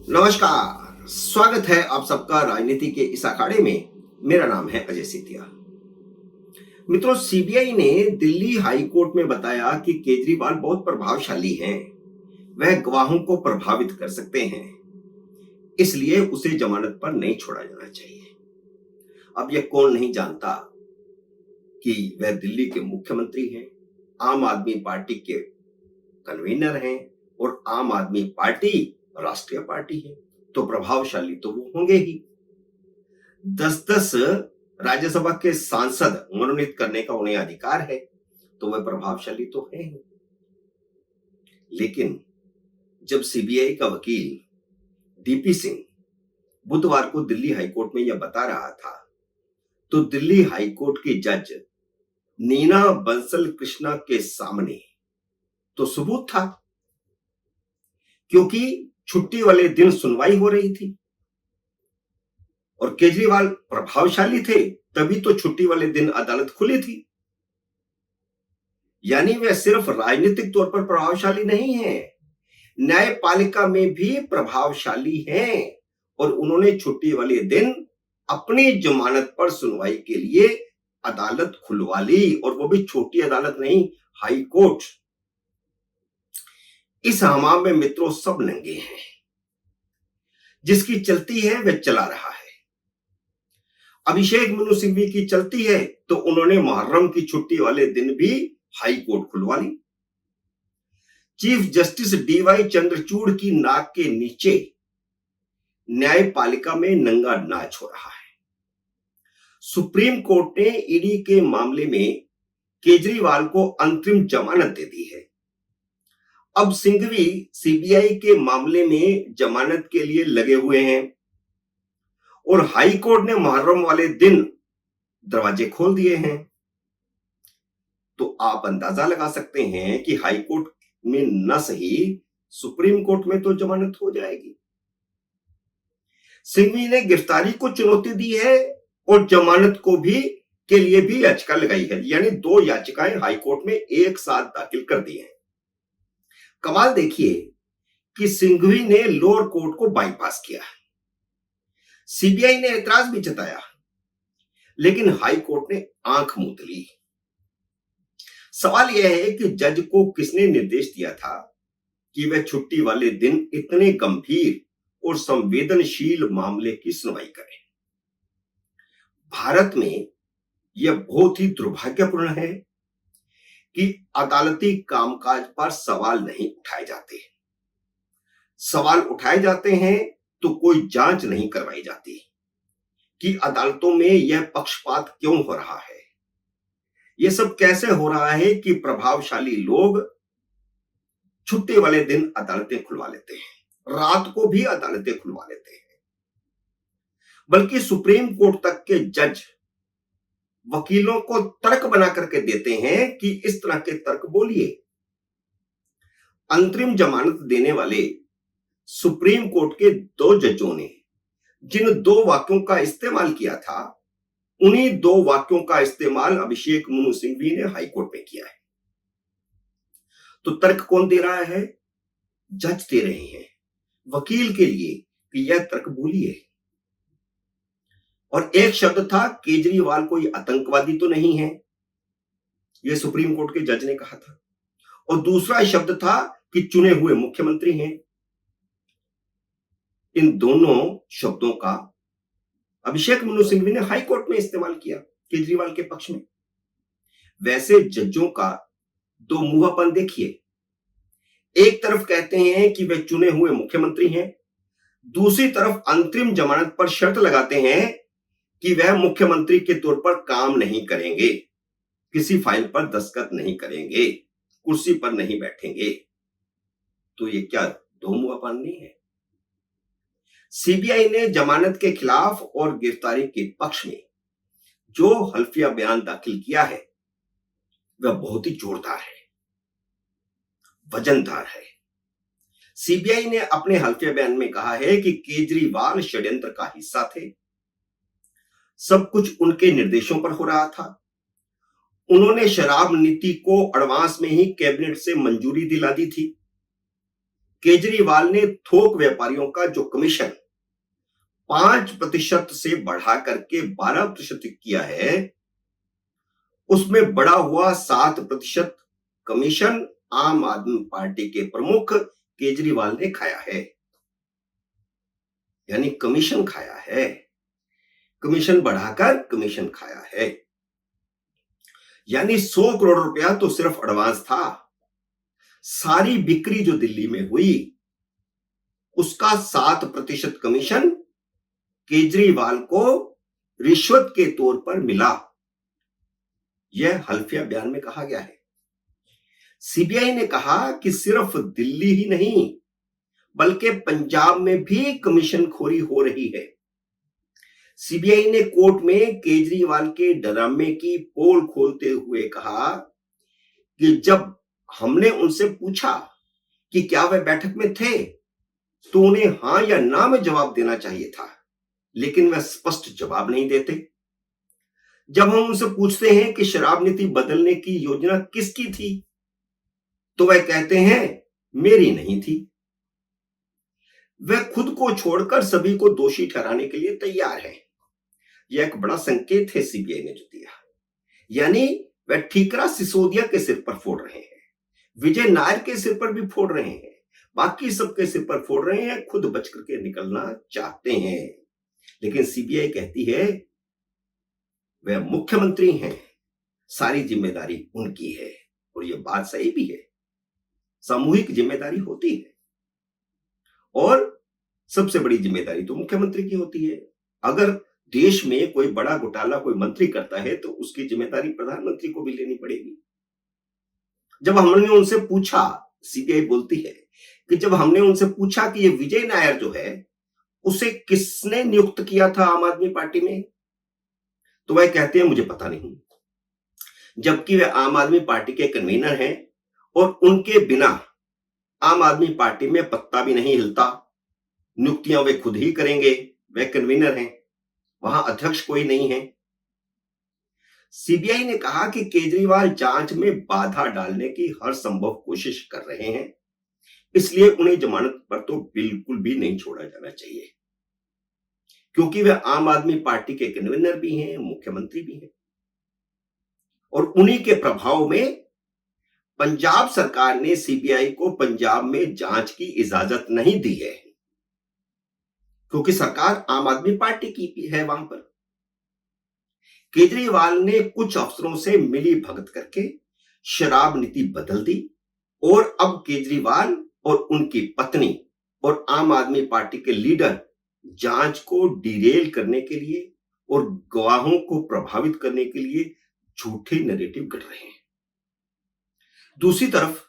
नमस्कार, स्वागत है आप सबका राजनीति के इस अखाड़े में। मेरा नाम है अजय सितिया। मित्रों, सीबीआई ने दिल्ली हाई कोर्ट में बताया कि केजरीवाल बहुत प्रभावशाली हैं। वह गवाहों को प्रभावित कर सकते हैं, इसलिए उसे जमानत पर नहीं छोड़ा जाना चाहिए। अब यह कौन नहीं जानता कि वह दिल्ली के मुख्यमंत्री हैं, आम आदमी पार्टी के कन्वीनर हैं और आम आदमी पार्टी राष्ट्रीय पार्टी है, तो प्रभावशाली तो वो होंगे ही। 10-10 राज्यसभा के सांसद मनोनीत करने का उन्हें अधिकार है, तो वह प्रभावशाली तो है ही। लेकिन जब सीबीआई का वकील डीपी सिंह बुधवार को दिल्ली हाईकोर्ट में यह बता रहा था, तो दिल्ली हाईकोर्ट की जज नीना बंसल कृष्णा के सामने तो सबूत था, क्योंकि छुट्टी वाले दिन सुनवाई हो रही थी और केजरीवाल प्रभावशाली थे, तभी तो छुट्टी वाले दिन अदालत खुली थी। यानी वे सिर्फ राजनीतिक तौर पर प्रभावशाली नहीं हैं, न्यायपालिका में भी प्रभावशाली हैं और उन्होंने छुट्टी वाले दिन अपनी जमानत पर सुनवाई के लिए अदालत खुलवा ली, और वो भी छोटी अदालत नहीं, हाई कोर्ट। इस हमाम में मित्रों सब नंगे हैं, जिसकी चलती है वह चला रहा है। अभिषेक मनु सिंघवी की चलती है तो उन्होंने मुहर्रम की छुट्टी वाले दिन भी हाई कोर्ट खुलवा ली। चीफ जस्टिस डीवाई चंद्रचूड़ की नाक के नीचे न्यायपालिका में नंगा नाच हो रहा है। सुप्रीम कोर्ट ने ईडी के मामले में केजरीवाल को अंतरिम जमानत दे दी है। अब सिंघवी सीबीआई के मामले में जमानत के लिए लगे हुए हैं और हाई कोर्ट ने मुहर्रम वाले दिन दरवाजे खोल दिए हैं। तो आप अंदाजा लगा सकते हैं कि हाई कोर्ट में न सही, सुप्रीम कोर्ट में तो जमानत हो जाएगी। सिंघवी ने गिरफ्तारी को चुनौती दी है और जमानत को भी के लिए भी याचिका लगाई है, यानी 2 याचिकाएं हाई कोर्ट में एक साथ दाखिल कर दी हैं। कमाल देखिए कि सिंघवी ने लोअर कोर्ट को बाईपास किया। सीबीआई ने एतराज भी जताया, लेकिन हाई कोर्ट ने आंख मूंद ली। सवाल यह है कि जज को किसने निर्देश दिया था कि वह छुट्टी वाले दिन इतने गंभीर और संवेदनशील मामले की सुनवाई करें। भारत में यह बहुत ही दुर्भाग्यपूर्ण है कि अदालती कामकाज पर सवाल नहीं उठाए जाते। सवाल उठाए जाते हैं तो कोई जांच नहीं करवाई जाती कि अदालतों में यह पक्षपात क्यों हो रहा है। यह सब कैसे हो रहा है कि प्रभावशाली लोग छुट्टी वाले दिन अदालतें खुलवा लेते हैं, रात को भी अदालतें खुलवा लेते हैं। बल्कि सुप्रीम कोर्ट तक के जज वकीलों को तर्क बना करके देते हैं कि इस तरह के तर्क बोलिए। अंतरिम जमानत देने वाले सुप्रीम कोर्ट के 2 जजों ने जिन 2 वाक्यों का इस्तेमाल किया था, उन्हीं 2 वाक्यों का इस्तेमाल अभिषेक मनु सिंघवी ने हाईकोर्ट में किया है। तो तर्क कौन दे रहा है? जज दे रहे हैं वकील के लिए कि यह तर्क बोलिए। और एक शब्द था, केजरीवाल कोई आतंकवादी तो नहीं है, यह सुप्रीम कोर्ट के जज ने कहा था। और दूसरा शब्द था कि चुने हुए मुख्यमंत्री हैं। इन दोनों शब्दों का अभिषेक मनु सिंघवी ने हाई कोर्ट में इस्तेमाल किया केजरीवाल के पक्ष में। वैसे जजों का 2 मुंहापन देखिए। एक तरफ कहते हैं कि वे चुने हुए मुख्यमंत्री हैं, दूसरी तरफ अंतरिम जमानत पर शर्त लगाते हैं कि वह मुख्यमंत्री के तौर पर काम नहीं करेंगे, किसी फाइल पर दस्तखत नहीं करेंगे, कुर्सी पर नहीं बैठेंगे। तो ये क्या 2 मुंहापन नहीं है? सीबीआई ने जमानत के खिलाफ और गिरफ्तारी के पक्ष में जो हल्फिया बयान दाखिल किया है वह बहुत ही जोरदार है, वजनदार है। सीबीआई ने अपने हल्फिया बयान में कहा है कि केजरीवाल षड्यंत्र का हिस्सा थे, सब कुछ उनके निर्देशों पर हो रहा था। उन्होंने शराब नीति को एडवांस में ही कैबिनेट से मंजूरी दिला दी थी। केजरीवाल ने थोक व्यापारियों का जो कमीशन 5% से बढ़ा करके 12% किया है, उसमें बढ़ा हुआ 7% कमीशन आम आदमी पार्टी के प्रमुख केजरीवाल ने खाया है। यानी कमीशन खाया है, कमीशन बढ़ाकर कमीशन खाया है। यानी 100 करोड़ रुपया तो सिर्फ एडवांस था। सारी बिक्री जो दिल्ली में हुई उसका 7% कमीशन केजरीवाल को रिश्वत के तौर पर मिला। यह हल्फिया बयान में कहा गया है। सीबीआई ने कहा कि सिर्फ दिल्ली ही नहीं बल्कि पंजाब में भी कमीशनखोरी हो रही है। सीबीआई ने कोर्ट में केजरीवाल के ड्रामे की पोल खोलते हुए कहा कि जब हमने उनसे पूछा कि क्या वह बैठक में थे तो उन्हें हां या ना में जवाब देना चाहिए था, लेकिन वह स्पष्ट जवाब नहीं देते। जब हम उनसे पूछते हैं कि शराब नीति बदलने की योजना किसकी थी तो वह कहते हैं मेरी नहीं थी। वह खुद को छोड़कर सभी को दोषी ठहराने के लिए तैयार है। यह एक बड़ा संकेत है सीबीआई ने जो दिया। यानी वह ठीकरा सिसोदिया के सिर पर फोड़ रहे हैं, विजय नायर के सिर पर भी फोड़ रहे हैं, बाकी सबके सिर पर फोड़ रहे हैं, खुद बच करके निकलना चाहते हैं। लेकिन सीबीआई कहती है वह मुख्यमंत्री हैं, सारी जिम्मेदारी उनकी है। और यह बात सही भी है, सामूहिक जिम्मेदारी होती है और सबसे बड़ी जिम्मेदारी तो मुख्यमंत्री की होती है। अगर देश में कोई बड़ा घोटाला कोई मंत्री करता है तो उसकी जिम्मेदारी प्रधानमंत्री को भी लेनी पड़ेगी। जब हमने उनसे पूछा, सीबीआई बोलती है कि जब हमने उनसे पूछा कि ये विजय नायर जो है उसे किसने नियुक्त किया था आम आदमी पार्टी में, तो वह कहते हैं मुझे पता नहीं, जबकि वे आम आदमी पार्टी के कन्वीनर हैं और उनके बिना आम आदमी पार्टी में पत्ता भी नहीं हिलता। नियुक्तियां वे खुद ही करेंगे, वे कन्वीनर हैं, वहां अध्यक्ष कोई नहीं है। सीबीआई ने कहा कि केजरीवाल जांच में बाधा डालने की हर संभव कोशिश कर रहे हैं, इसलिए उन्हें जमानत पर तो बिल्कुल भी नहीं छोड़ा जाना चाहिए, क्योंकि वे आम आदमी पार्टी के कन्वीनर भी हैं, मुख्यमंत्री भी हैं और उन्हीं के प्रभाव में पंजाब सरकार ने सीबीआई को पंजाब में जांच की इजाजत नहीं दी है, क्योंकि सरकार आम आदमी पार्टी की है वहां पर। केजरीवाल ने कुछ अफसरों से मिली भगत करके शराब नीति बदल दी और अब केजरीवाल और उनकी पत्नी और आम आदमी पार्टी के लीडर जांच को डिरेल करने के लिए और गवाहों को प्रभावित करने के लिए झूठे नैरेटिव गढ़ रहे हैं। दूसरी तरफ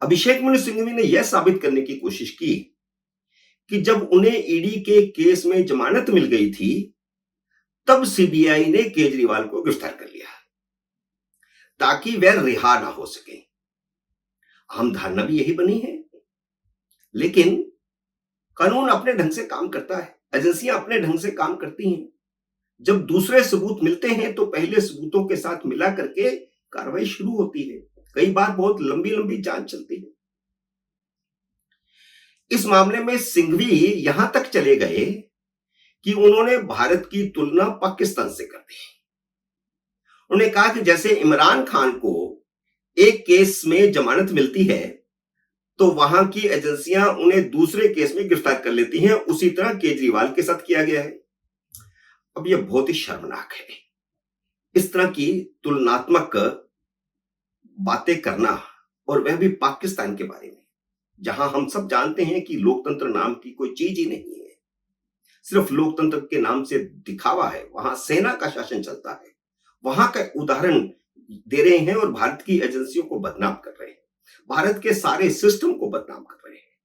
अभिषेक मनु सिंघवी ने यह साबित करने की कोशिश की कि जब उन्हें ईडी के केस में जमानत मिल गई थी तब सीबीआई ने केजरीवाल को गिरफ्तार कर लिया ताकि वह रिहा ना हो सके। आम धारणा भी यही बनी है, लेकिन कानून अपने ढंग से काम करता है, एजेंसियां अपने ढंग से काम करती हैं। जब दूसरे सबूत मिलते हैं तो पहले सबूतों के साथ मिला करके कार्रवाई शुरू होती है। कई बार बहुत लंबी लंबी जांच चलती है। इस मामले में सिंघवी यहां तक चले गए कि उन्होंने भारत की तुलना पाकिस्तान से कर दी। उन्होंने कहा कि जैसे इमरान खान को एक केस में जमानत मिलती है तो वहां की एजेंसियां उन्हें दूसरे केस में गिरफ्तार कर लेती हैं, उसी तरह केजरीवाल के साथ किया गया है। अब यह बहुत ही शर्मनाक है, इस तरह की तुलनात्मक बातें करना, और वह भी पाकिस्तान के बारे में, जहां हम सब जानते हैं कि लोकतंत्र नाम की कोई चीज ही नहीं है, सिर्फ लोकतंत्र के नाम से दिखावा है। वहां सेना का शासन चलता है, वहां का उदाहरण दे रहे हैं और भारत की एजेंसियों को बदनाम कर रहे हैं, भारत के सारे सिस्टम को बदनाम कर रहे हैं।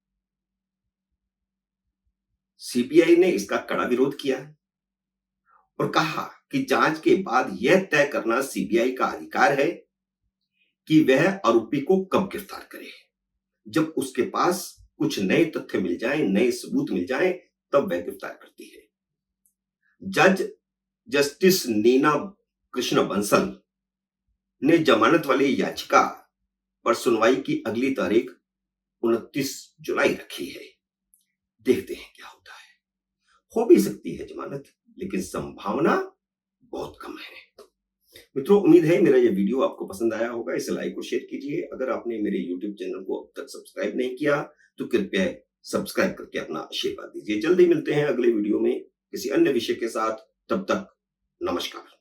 सीबीआई ने इसका कड़ा विरोध किया है और कहा कि जांच के बाद यह तय करना सीबीआई का अधिकार है कि वह आरोपी को कब गिरफ्तार करे। जब उसके पास कुछ नए तथ्य मिल जाएं, नए सबूत मिल जाएं, तब वह गिरफ्तार करती है। जज जस्टिस नीना कृष्ण बंसल ने जमानत वाली याचिका पर सुनवाई की अगली तारीख 29 जुलाई रखी है। देखते हैं क्या होता है। हो भी सकती है जमानत, लेकिन संभावना बहुत कम है। मित्रों, उम्मीद है मेरा ये वीडियो आपको पसंद आया होगा। इसे लाइक और शेयर कीजिए। अगर आपने मेरे यूट्यूब चैनल को अब तक सब्सक्राइब नहीं किया तो कृपया सब्सक्राइब करके अपना आशीर्वाद दीजिए। जल्दी मिलते हैं अगले वीडियो में किसी अन्य विषय के साथ। तब तक नमस्कार।